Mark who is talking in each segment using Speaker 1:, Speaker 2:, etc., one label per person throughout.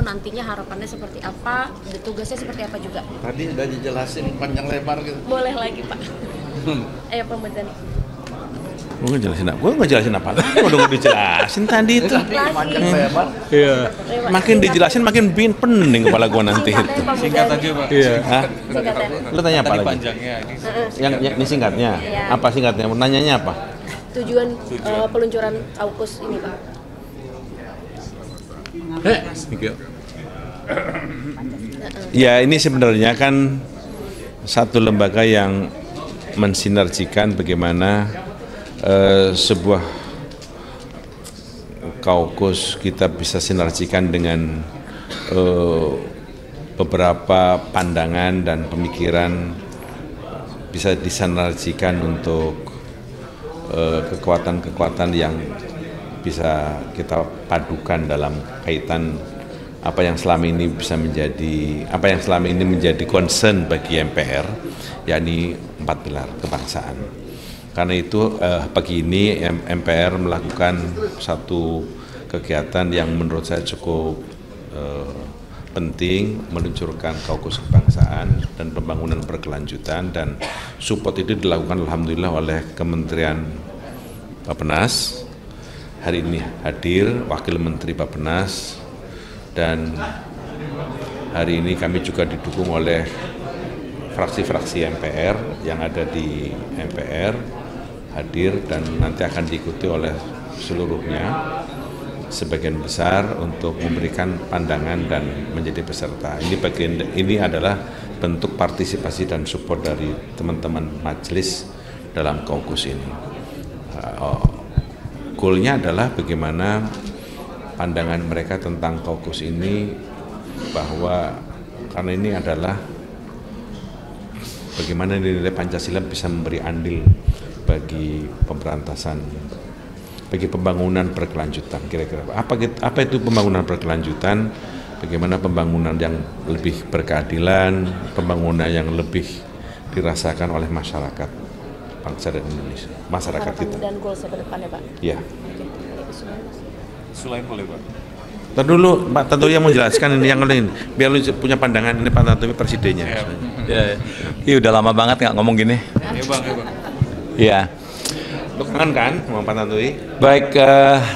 Speaker 1: nantinya harapannya seperti apa, tugasnya seperti apa juga.
Speaker 2: Tadi udah dijelasin panjang lebar gitu.
Speaker 1: Boleh lagi Pak. Ayo Pak Mardhani.
Speaker 3: Gue ngejelasin apa? Gue ngejelasin apa? Udah dijelasin tadi itu.
Speaker 2: Panjang lebar.
Speaker 3: Iya. Makin dijelasin makin pening kepala gue nanti itu.
Speaker 4: Singkat aja Pak.
Speaker 3: Iya.
Speaker 1: Singkatnya.
Speaker 3: Lu tanya apa
Speaker 4: Tadi
Speaker 3: lagi?
Speaker 4: panjangnya ini.
Speaker 3: Yang ini singkatnya.
Speaker 1: Iya.
Speaker 3: Apa singkatnya? Nanyanya apa?
Speaker 1: Tujuan peluncuran AUKUS ini Pak.
Speaker 3: Ya ini sebenarnya kan satu lembaga yang mensinergikan bagaimana sebuah kaukus kita bisa sinergikan dengan beberapa pandangan dan pemikiran bisa disinergikan untuk kekuatan-kekuatan yang bisa kita padukan dalam kaitan apa yang selama ini menjadi concern bagi MPR, yakni 4 pilar kebangsaan. Karena itu pagi ini MPR melakukan satu kegiatan yang menurut saya cukup penting, meluncurkan kaukus kebangsaan dan pembangunan berkelanjutan, dan support itu dilakukan alhamdulillah oleh Kementerian Bappenas. Hari ini hadir Wakil Menteri Bappenas, dan hari ini kami juga didukung oleh fraksi-fraksi MPR yang ada di MPR hadir, dan nanti akan diikuti oleh seluruhnya sebagian besar untuk memberikan pandangan dan menjadi peserta. Ini adalah bentuk partisipasi dan support dari teman-teman majelis dalam kaukus ini. Goalnya adalah bagaimana pandangan mereka tentang kaukus ini, bahwa karena ini adalah bagaimana nilai Pancasila bisa memberi andil bagi pemberantasan, bagi pembangunan berkelanjutan. Kira-kira apa itu pembangunan berkelanjutan? Bagaimana pembangunan yang lebih berkeadilan, pembangunan yang lebih dirasakan oleh masyarakat bangsa dan Indonesia, masyarakat kita.
Speaker 1: Dan goals ke depan ya Pak.
Speaker 3: Ya.
Speaker 4: Sulaim boleh Pak.
Speaker 3: Ntar dulu Pak Tantowi yang menjelaskan ini yang lain, biar lu punya pandangan. Ini Pak Tantowi presidennya.
Speaker 5: Ya, udah lama banget nggak ngomong gini.
Speaker 4: Iya Bang, ya Bang.
Speaker 5: Iya.
Speaker 3: Lu kangen kan sama Pak Tantowi?
Speaker 5: Baik,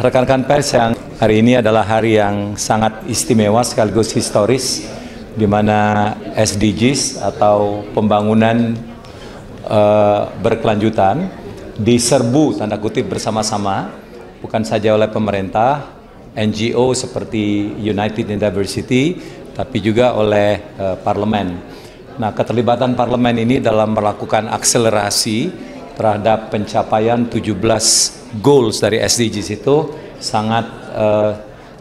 Speaker 5: rekan-rekan pers, yang hari ini adalah hari yang sangat istimewa sekaligus historis, di mana SDGs atau pembangunan berkelanjutan diserbu tanda kutip bersama-sama, bukan saja oleh pemerintah, NGO seperti United in Diversity, tapi juga oleh parlemen. Nah, keterlibatan parlemen ini dalam melakukan akselerasi terhadap pencapaian 17 goals dari SDGs itu sangat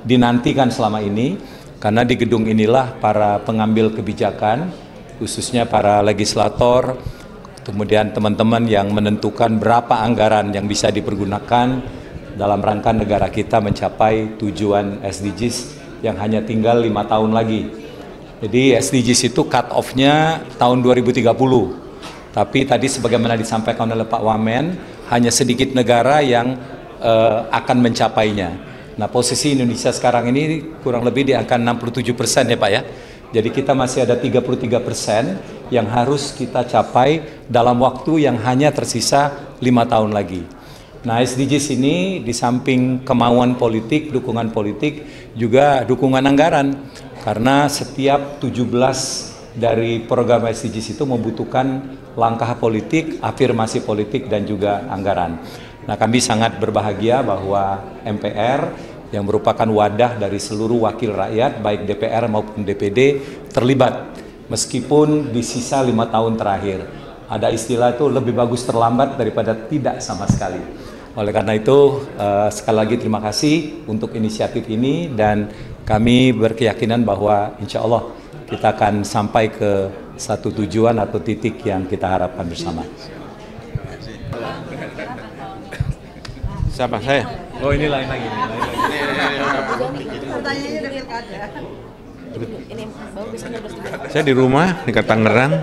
Speaker 5: dinantikan selama ini, karena di gedung inilah para pengambil kebijakan, khususnya para legislator, kemudian teman-teman yang menentukan berapa anggaran yang bisa dipergunakan dalam rangka negara kita mencapai tujuan SDGs yang hanya tinggal 5 tahun lagi. Jadi SDGs itu cut off-nya tahun 2030. Tapi tadi sebagaimana disampaikan oleh Pak Wamen, hanya sedikit negara yang akan mencapainya. Nah, posisi Indonesia sekarang ini kurang lebih di angka 67% ya Pak ya. Jadi kita masih ada 33% yang harus kita capai dalam waktu yang hanya tersisa 5 tahun lagi. Nah, SDGs ini di samping kemauan politik, dukungan politik, juga dukungan anggaran. Karena setiap 17 dari program SDGs itu membutuhkan langkah politik, afirmasi politik, dan juga anggaran. Nah, kami sangat berbahagia bahwa MPR yang merupakan wadah dari seluruh wakil rakyat, baik DPR maupun DPD, terlibat. Meskipun di sisa 5 tahun terakhir, ada istilah itu lebih bagus terlambat daripada tidak sama sekali. Oleh karena itu, sekali lagi terima kasih untuk inisiatif ini, dan kami berkeyakinan bahwa insya Allah kita akan sampai ke satu tujuan atau titik yang kita harapkan bersama.
Speaker 3: Siapa? Saya?
Speaker 5: Oh, ini lain lagi.
Speaker 1: Pertanyaannya dari pilkada. Ini Bang biasanya
Speaker 3: Saya di rumah di Tangerang,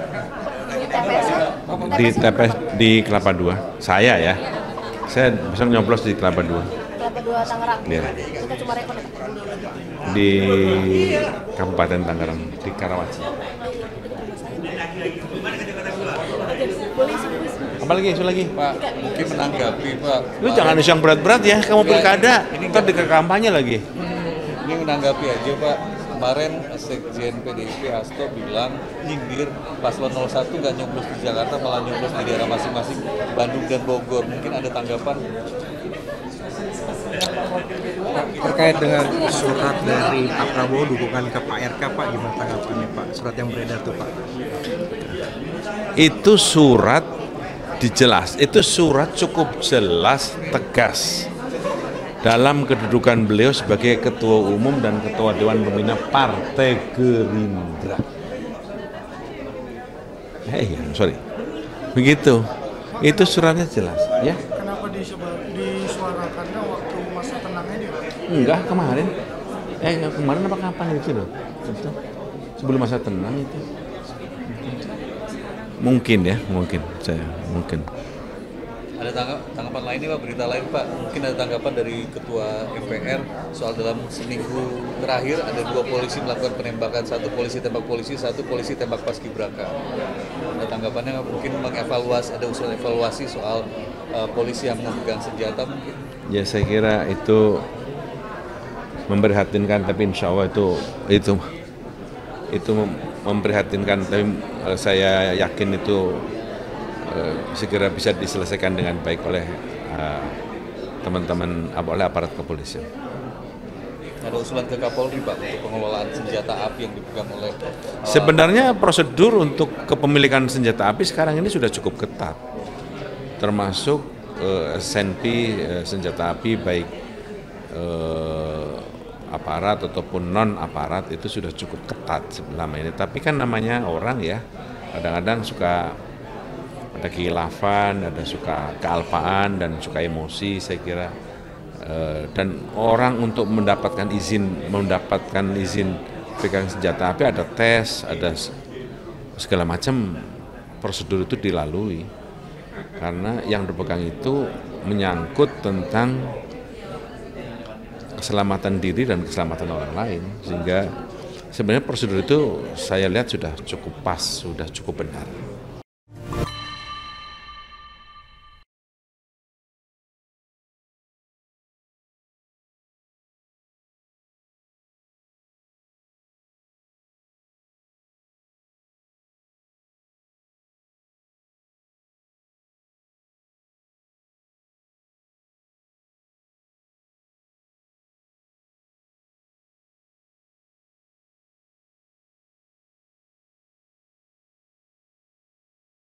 Speaker 3: di TPS di Kelapa II. Saya ya. Saya bisa nyoblos di Kelapa II.
Speaker 1: Kelapa II Tangerang.
Speaker 3: Iya.
Speaker 1: Kita cuma rekod ya Pak.
Speaker 3: di Kabupaten Tangerang di Karawaci. Apalagi isu lagi?
Speaker 2: Pak, mungkin menanggapi Pak.
Speaker 3: Lu jangan isu yang berat-berat ya, kamu pilkada, ntar di kampanye lagi.
Speaker 2: Ini menanggapi aja Pak. Kemarin Sekjen PDIP Hasto bilang nyindir paslon 01 nggak nyoblos di Jakarta, malah nyoblos di daerah masing-masing Bandung dan Bogor. Mungkin ada tanggapan?
Speaker 4: Pak, terkait dengan surat dari Pak Prabowo dukungan ke Pak RK, Pak, gimana tanggapannya Pak? Surat yang beredar tuh Pak.
Speaker 3: Itu surat dijelas, itu surat cukup jelas, tegas dalam kedudukan beliau sebagai Ketua Umum dan Ketua Dewan Pembina Partai Gerindra. Sorry, begitu. Itu suratnya jelas, ya.
Speaker 6: Kenapa disuarakannya waktu masa tenangnya dia?
Speaker 3: Enggak, kemarin. Kemarin apa kapan itu loh? Itu. Sebelum masa tenang itu. Mungkin ya, mungkin.
Speaker 2: Ada tanggapan lainnya Pak, berita lain Pak. Mungkin ada tanggapan dari Ketua MPR soal dalam seminggu terakhir ada 2 polisi melakukan penembakan, 1 polisi tembak polisi, 1 polisi tembak paskibraka. Ada tanggapannya mungkin mengevaluasi, ada usulan evaluasi soal polisi yang memegang senjata mungkin.
Speaker 3: Ya saya kira itu memprihatinkan, tapi insya Allah itu memprihatinkan, tapi saya yakin itu segera bisa diselesaikan dengan baik oleh teman-teman, oleh aparat kepolisian.
Speaker 2: Ada usulan ke Kapolri Pak untuk pengelolaan senjata api yang dipegang oleh
Speaker 3: sebenarnya prosedur untuk kepemilikan senjata api sekarang ini sudah cukup ketat, termasuk SNP senjata api baik aparat ataupun non aparat itu sudah cukup ketat selama ini. Tapi kan namanya orang ya, kadang-kadang suka ada kekhilafan, ada suka kealpaan dan suka emosi saya kira. Dan orang untuk mendapatkan izin pegang senjata api ada tes, ada segala macam prosedur itu dilalui. Karena yang dipegang itu menyangkut tentang keselamatan diri dan keselamatan orang lain, sehingga sebenarnya prosedur itu saya lihat sudah cukup pas, sudah cukup benar.